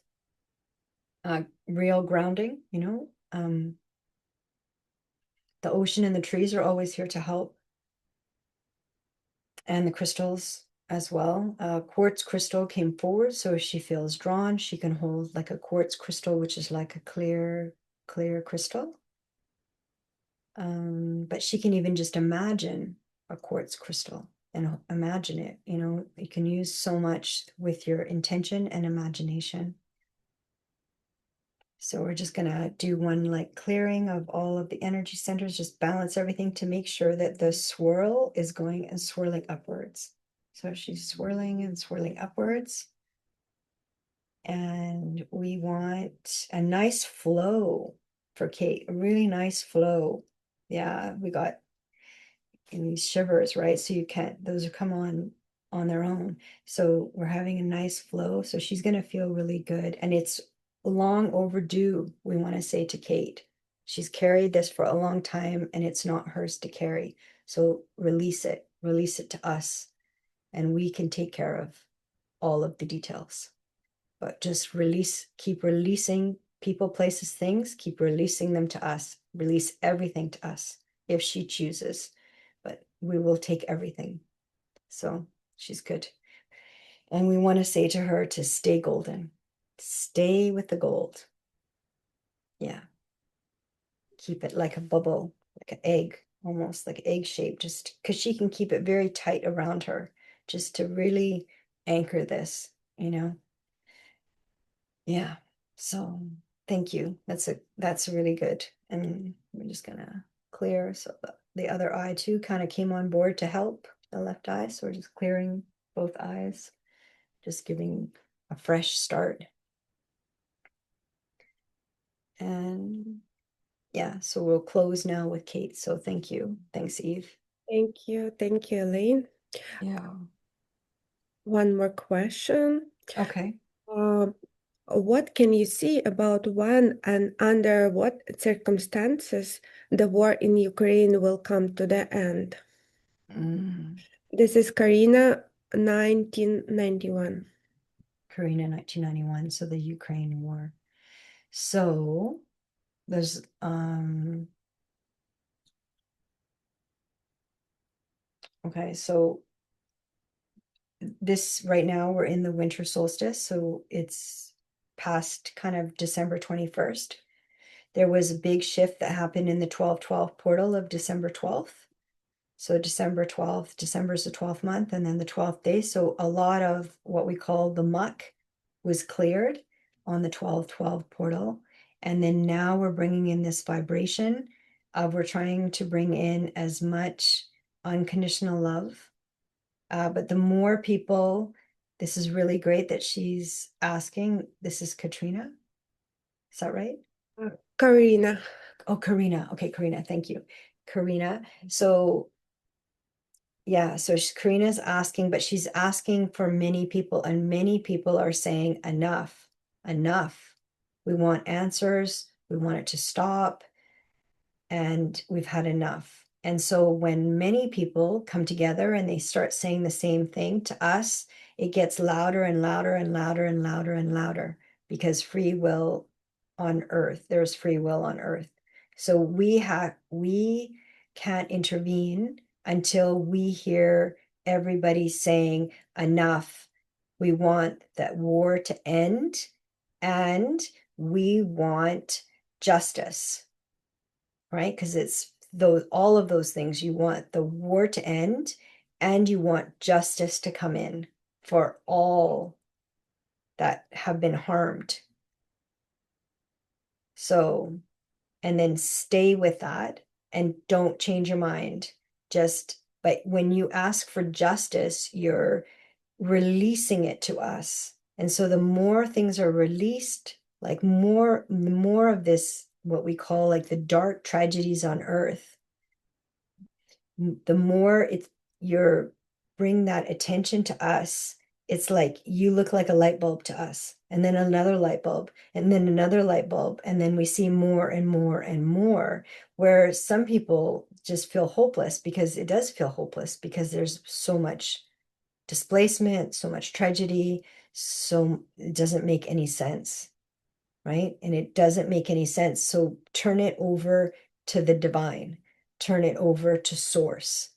Real grounding, the ocean and the trees are always here to help, and the crystals as well. Quartz crystal came forward, so if she feels drawn, she can hold like a quartz crystal, which is like a clear crystal. But she can even just imagine a quartz crystal and imagine it. You can use so much with your intention and imagination. So we're just gonna do one like clearing of all of the energy centers, just balance everything to make sure that the swirl is going and swirling upwards. So she's swirling and swirling upwards. And we want a nice flow for Kate, a really nice flow. Yeah, we got in these shivers, right? So you can't, those are come on their own. So we're having a nice flow. So she's going to feel really good. And it's long overdue, we want to say to Kate. She's carried this for a long time and it's not hers to carry. So release it to us, and we can take care of all of the details. But just keep releasing people, places, things, keep releasing them to us. Release everything to us if she chooses, but we will take everything. So she's good. And we want to say to her to stay golden, stay with the gold. Yeah. Keep it like a bubble, like an egg, almost like egg shape, just because she can keep it very tight around her, just to really anchor this. Yeah. So thank you. That's really good. And we're just gonna clear. So the other eye too kind of came on board to help the left eye. So we're just clearing both eyes, just giving a fresh start. And yeah, so we'll close now with Kate. So thank you. Thanks, Eve.
Thank you, Elaine.
Yeah.
One more question.
Okay.
Uh, what can you see about when and under what circumstances the war in Ukraine will come to the end?
Mm.
This is Karina, 1991.
Karina, 1991. So the Ukraine war. So there's okay, so this right now we're in the winter solstice, so it's past kind of December 21st. There was a big shift that happened in the 12/12 portal of December 12th. So December 12th, December is the 12th month, and then the 12th day. So a lot of what we call the muck was cleared on the 12/12 portal. And then now we're bringing in this vibration of we're trying to bring in as much unconditional love. But the more people, this is really great that she's asking. This is Katrina. Is that right?
Karina.
Oh, Karina. Okay, Karina, thank you. Karina. So yeah, so Karina's asking, but she's asking for many people, and many people are saying enough, enough. We want answers. We want it to stop, and we've had enough. And so when many people come together and they start saying the same thing to us, it gets louder and louder and louder and louder and louder because free will on earth, there's free will on earth. So we can't intervene until we hear everybody saying enough. We want that war to end and we want justice, right? Because it's those all of those things. You want the war to end and you want justice to come in for all that have been harmed. So, and then stay with that and don't change your mind. Just, but when you ask for justice, you're releasing it to us. And so the more things are released, like more of this, what we call like the dark tragedies on earth, the more it's you're bring that attention to us, it's like you look like a light bulb to us, and then another light bulb, and then another light bulb, and then we see more and more and more, where some people just feel hopeless because it does feel hopeless because there's so much displacement, so much tragedy, so it doesn't make any sense, right? And it doesn't make any sense. So turn it over to the divine, turn it over to source.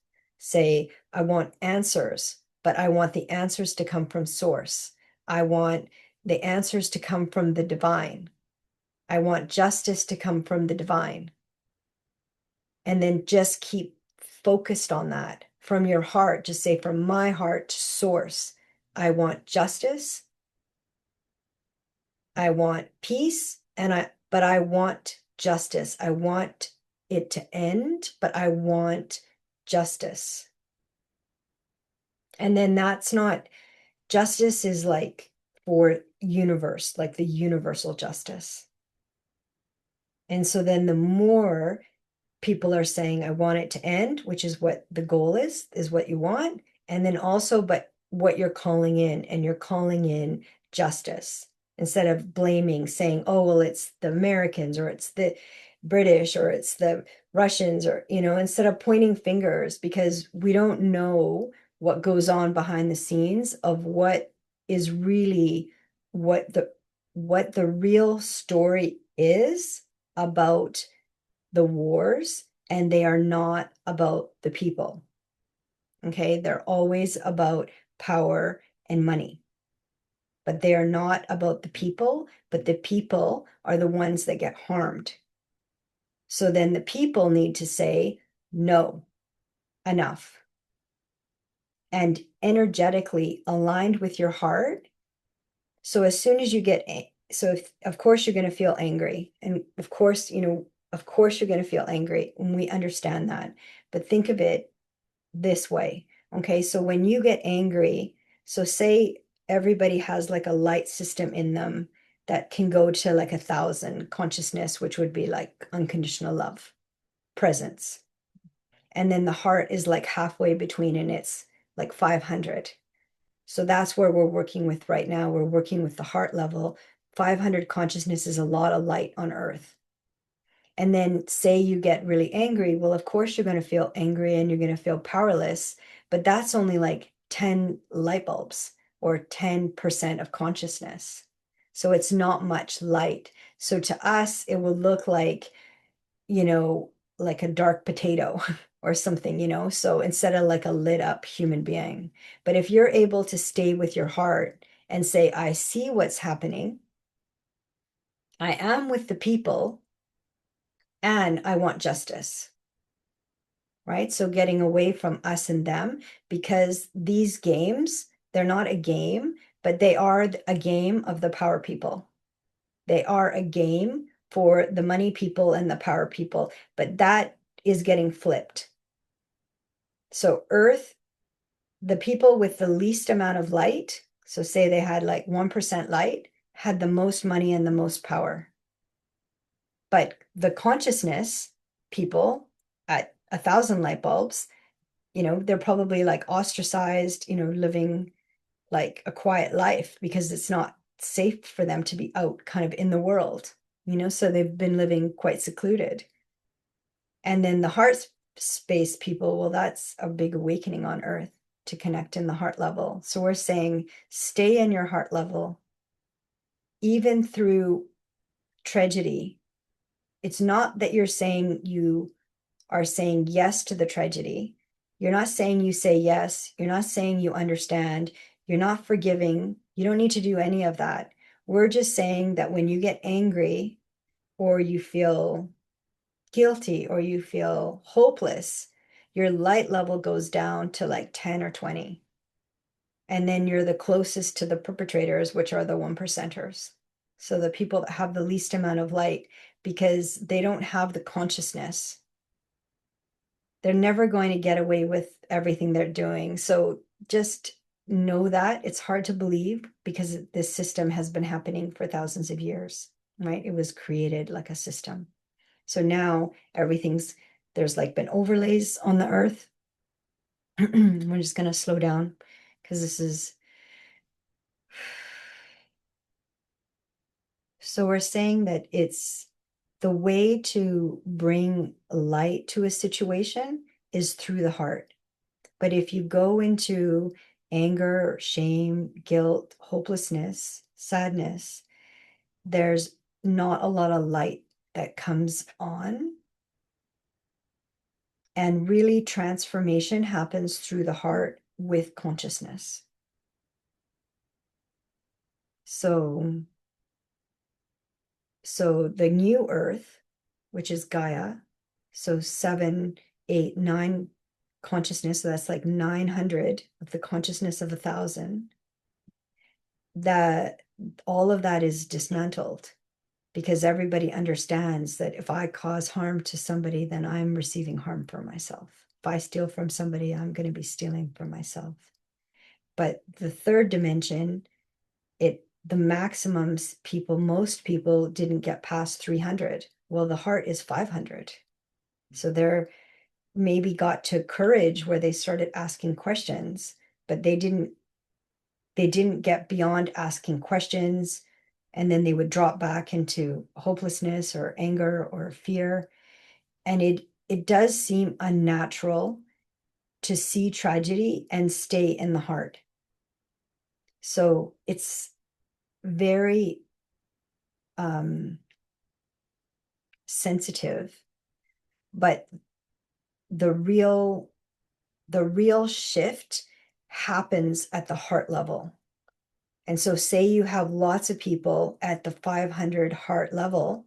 Say, I want answers, but I want the answers to come from source. I want the answers to come from the divine. I want justice to come from the divine. And then just keep focused on that from your heart. Just say, from my heart to source, I want justice. I want peace but I want justice. I want it to end, but I want justice. And then that's not justice is like for universe, like the universal justice. And so then the more people are saying, I want it to end, which is what the goal is what you want. And then also, but what you're calling in, and you're calling in justice instead of blaming, saying, oh, well, it's the Americans or it's the British or it's the Russians, or, instead of pointing fingers, because we don't know what goes on behind the scenes of what is really what the real story is about the wars, and they are not about the people. Okay, they're always about power and money, but they are not about the people, but the people are the ones that get harmed. So then the people need to say, no, enough. And energetically aligned with your heart. So as soon as you get, so if, of course you're going to feel angry. And of course, of course you're going to feel angry, and we understand that. But think of it this way. Okay, so when you get angry, so say everybody has like a light system in them that can go to like 1,000 consciousness, which would be like unconditional love, presence. And then the heart is like halfway between, and it's like 500. So that's where we're working with right now. We're working with the heart level. 500 consciousness is a lot of light on earth. And then say you get really angry. Well, of course, you're going to feel angry and you're going to feel powerless, but that's only like 10 light bulbs or 10% of consciousness. So it's not much light. So to us, it will look you know, like a dark potato or something, so instead of like a lit up human being. But if you're able to stay with your heart and say, I see what's happening, I am with the people, and I want justice. right? So getting away from us and them, because these games, they're not a game, but they are a game of the power people. They are a game for the money people and the power people, but that is getting flipped. So Earth, the people with the least amount of light, so say they had like 1% light, had the most money and the most power. But the consciousness people at 1,000 light bulbs, they're probably like ostracized, living like a quiet life because it's not safe for them to be out kind of in the world, so they've been living quite secluded. And then the heart space people, well, that's a big awakening on earth to connect in the heart level. So we're saying stay in your heart level, even through tragedy. It's not that you're saying you are saying yes to the tragedy. You're not saying you say yes. You're not saying you understand. You're not forgiving. You don't need to do any of that. We're just saying that when you get angry or you feel guilty or you feel hopeless, your light level goes down to like 10 or 20. And then you're the closest to the perpetrators, which are the one percenters. So the people that have the least amount of light, because they don't have the consciousness. They're never going to get away with everything they're doing. So just know that it's hard to believe because this system has been happening for thousands of years, right? It was created like a system. So now there's like been overlays on the earth. We're just going to slow down because so we're saying that it's the way to bring light to a situation is through the heart. But if you go into anger, shame, guilt, hopelessness, sadness, there's not a lot of light that comes on. And really, transformation happens through the heart with consciousness. So, so the new earth, which is Gaia, so 7, 8, 9 consciousness, so that's like 900 of the consciousness of 1,000, that all of that is dismantled because everybody understands that if I cause harm to somebody, then I'm receiving harm for myself. If I steal from somebody, I'm going to be stealing from myself. But the third dimension, the maximums most people didn't get past 300. Well, the heart is 500. So they're maybe got to courage where they started asking questions, but they didn't get beyond asking questions, and then they would drop back into hopelessness or anger or fear. And it does seem unnatural to see tragedy and stay in the heart. So it's very sensitive, but the real the real shift happens at the heart level. And so say you have lots of people at the 500 heart level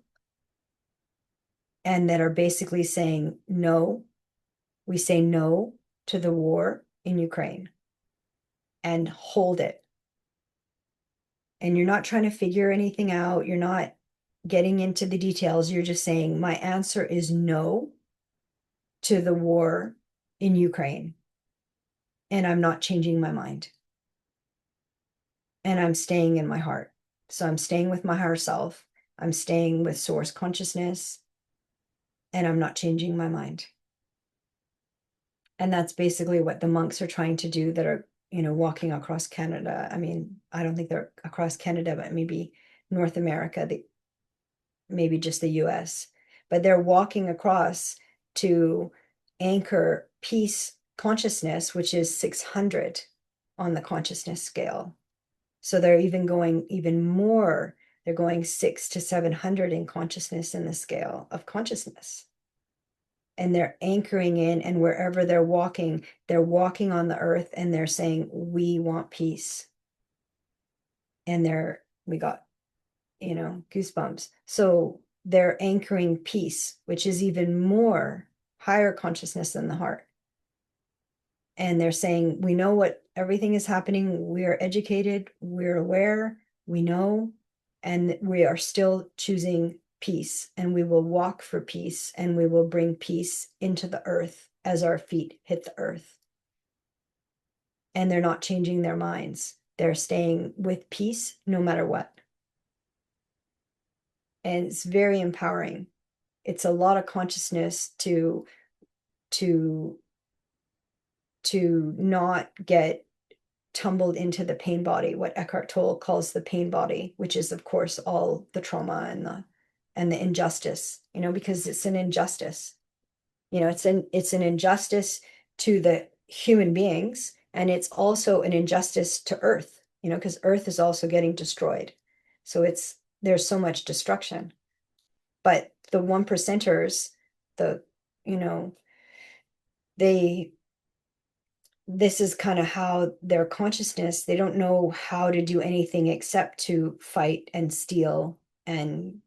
and that are basically saying no. We say no to the war in Ukraine and hold it. And you're not trying to figure anything out. You're not getting into the details. You're just saying, my answer is no to the war in Ukraine. And I'm not changing my mind. And I'm staying in my heart. So I'm staying with my higher self. I'm staying with source consciousness. And I'm not changing my mind. And that's basically what the monks are trying to do that are, walking across Canada. I mean, I don't think they're across Canada, but maybe North America, maybe just the US. But they're walking across to anchor peace consciousness, which is 600 on the consciousness scale. So they're even going even more. They're going 6 to 700 in consciousness in the scale of consciousness. And they're anchoring in, and wherever they're walking on the earth and they're saying, we want peace. And we got, goosebumps. So they're anchoring peace, which is even more higher consciousness than the heart. And they're saying, we know what everything is happening. We are educated, we're aware, we know, and we are still choosing peace. And we will walk for peace, and we will bring peace into the earth as our feet hit the earth. And they're not changing their minds. They're staying with peace no matter what. And it's very empowering. It's a lot of consciousness to to not get tumbled into the pain body, what Eckhart Tolle calls the pain body, which is of course all the trauma and the injustice, because it's an injustice. It's an injustice to the human beings, and it's also an injustice to Earth, because Earth is also getting destroyed. So there's so much destruction. But the one percenters, the, you know, they this is kind of how their consciousness, they don't know how to do anything except to fight and steal and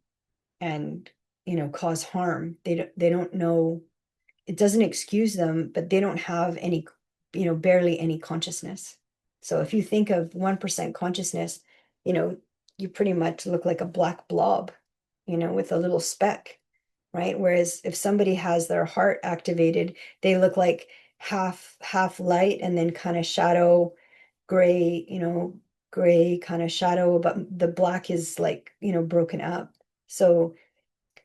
cause harm. They don't know. It doesn't excuse them, but they don't have any, barely any consciousness. So if you think of 1% consciousness, you know you pretty much look like a black blob, with a little speck, right? Whereas if somebody has their heart activated, they look like half light and then kind of shadow, gray, gray kind of shadow, but the black is like, broken up. So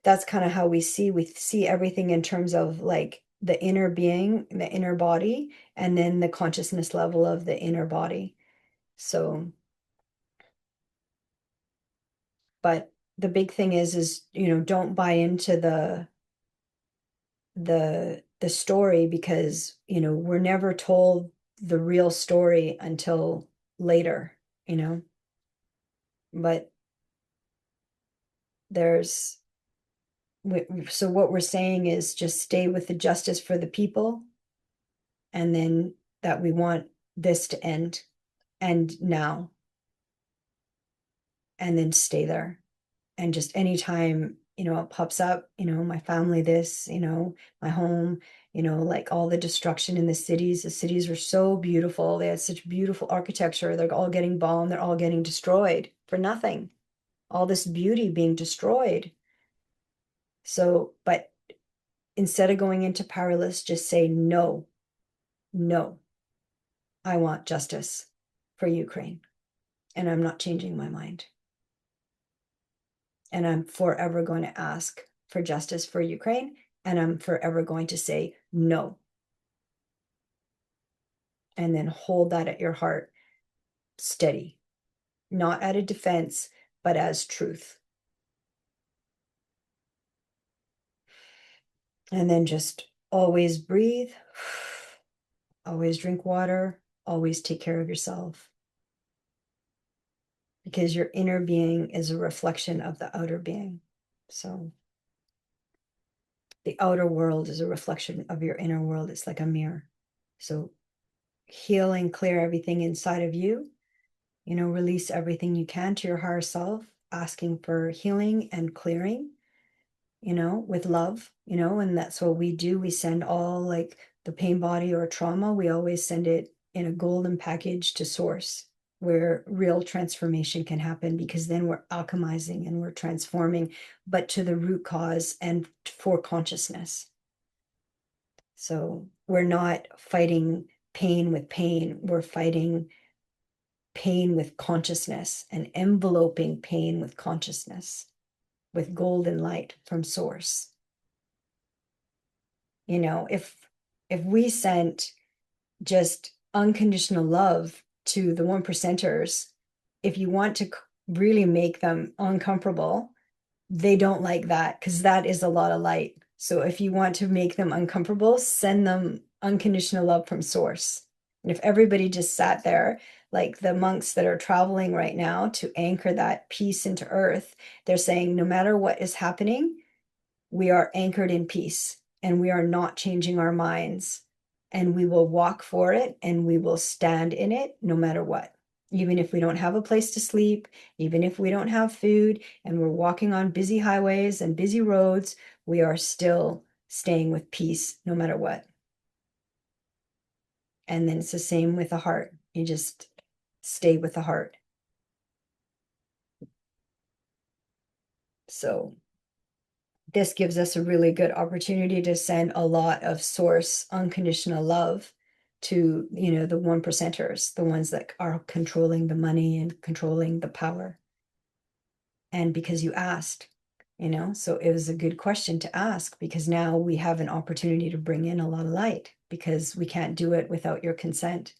that's kind of how we see everything in terms of like the inner being, the inner body, and then the consciousness level of the inner body. So, but the big thing is, don't buy into the story, because we're never told the real story until later, you know but there's so what we're saying is just stay with the justice for the people, and then that we want this to end, and now, and then stay there. And just anytime, it pops up, my family, this, my home, like all the destruction in the cities were so beautiful. They had such beautiful architecture. They're all getting bombed. They're all getting destroyed for nothing. All this beauty being destroyed. So, but instead of going into powerless, just say, no, no, I want justice for Ukraine, and I'm not changing my mind. And I'm forever going to ask for justice for Ukraine, and I'm forever going to say no. And then hold that at your heart steady, not at a defense, but as truth. And then just always breathe, always drink water, always take care of yourself. Because your inner being is a reflection of the outer being. So the outer world is a reflection of your inner world. It's like a mirror. So heal and clear everything inside of you. Release everything you can to your higher self, asking for healing and clearing, with love, and that's what we do. We send all like the pain body or trauma, we always send it in a golden package to source, where real transformation can happen, because then we're alchemizing and we're transforming, but to the root cause and for consciousness. So we're not fighting pain with pain, we're fighting pain with consciousness and enveloping pain with consciousness, with golden light from source. If we sent just unconditional love to the one percenters, if you want to really make them uncomfortable, they don't like that, because that is a lot of light. So if you want to make them uncomfortable, send them unconditional love from source. And if everybody just sat there, like the monks that are traveling right now to anchor that peace into earth, they're saying, no matter what is happening, we are anchored in peace, and we are not changing our minds, and we will walk for it, and we will stand in it no matter what. Even if we don't have a place to sleep, even if we don't have food, and we're walking on busy highways and busy roads, we are still staying with peace no matter what. And then it's the same with the heart. You just stay with the heart. So this gives us a really good opportunity to send a lot of source unconditional love to, the one percenters, the ones that are controlling the money and controlling the power. And because you asked, so it was a good question to ask, because now we have an opportunity to bring in a lot of light, because we can't do it without your consent.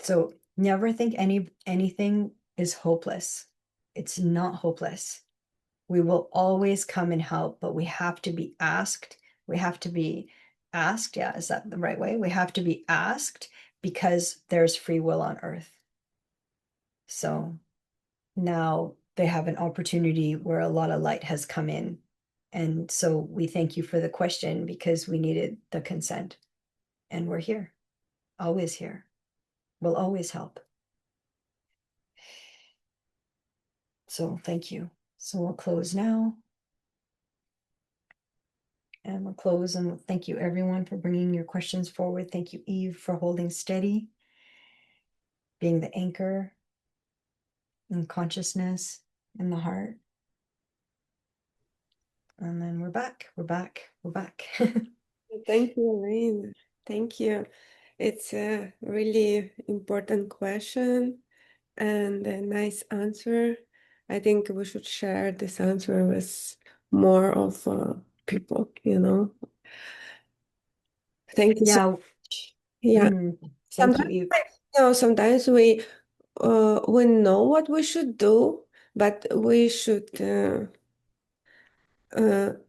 So never think anything is hopeless. It's not hopeless. We will always come and help, but we have to be asked. We have to be asked. Yeah, is that the right way? We have to be asked, because there's free will on earth. So now they have an opportunity where a lot of light has come in. And so we thank you for the question, because we needed the consent. And we're here, always here. We'll always help. So thank you. So we'll close now. And we'll close, and thank you everyone for bringing your questions forward. Thank you, Eve, for holding steady, being the anchor in consciousness in the heart. And then we're back, we're back, we're back.
Thank you, Elaine. Thank you. It's a really important question and a nice answer. I think we should share this answer with more of people, Thank you so
Yeah.
much. Yeah.
Thank you,
Sometimes,
Eve.
sometimes we know what we should do, but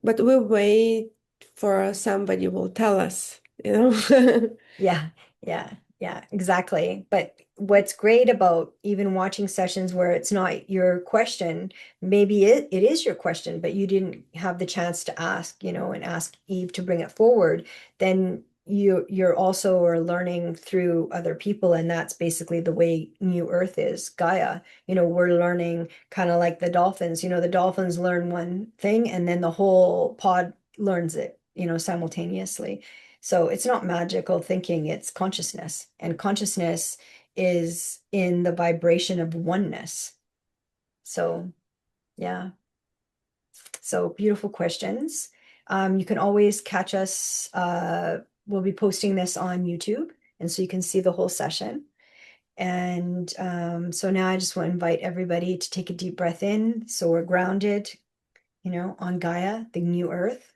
but we wait for somebody will tell us.
Yeah, yeah, yeah, exactly. But what's great about even watching sessions where it's not your question, maybe it is your question, but you didn't have the chance to ask, and ask Eve to bring it forward, then you're also are learning through other people, and that's basically the way New Earth is, Gaia. We're learning kind of like the dolphins. The dolphins learn one thing and then the whole pod learns it, simultaneously. So it's not magical thinking, it's consciousness. And consciousness is in the vibration of oneness. So, yeah. So beautiful questions. You can always catch us. We'll be posting this on YouTube, and so you can see the whole session. And so now I just want to invite everybody to take a deep breath in. So we're grounded, on Gaia, the new earth,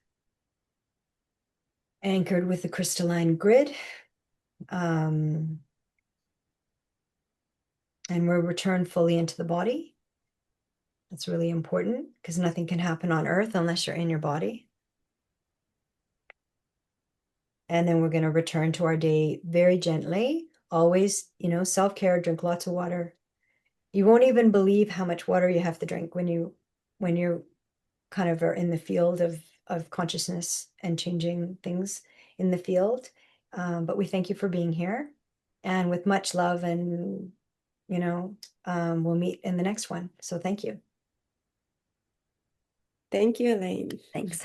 anchored with the crystalline grid. And we're returned fully into the body. That's really important, because nothing can happen on earth unless you're in your body. And then we're going to return to our day very gently. Always, self-care, drink lots of water. You won't even believe how much water you have to drink when you're kind of are in the field of consciousness and changing things in the field. But we thank you for being here, and with much love, and we'll meet in the next one. So thank you.
Thank you, Elaine.
Thanks.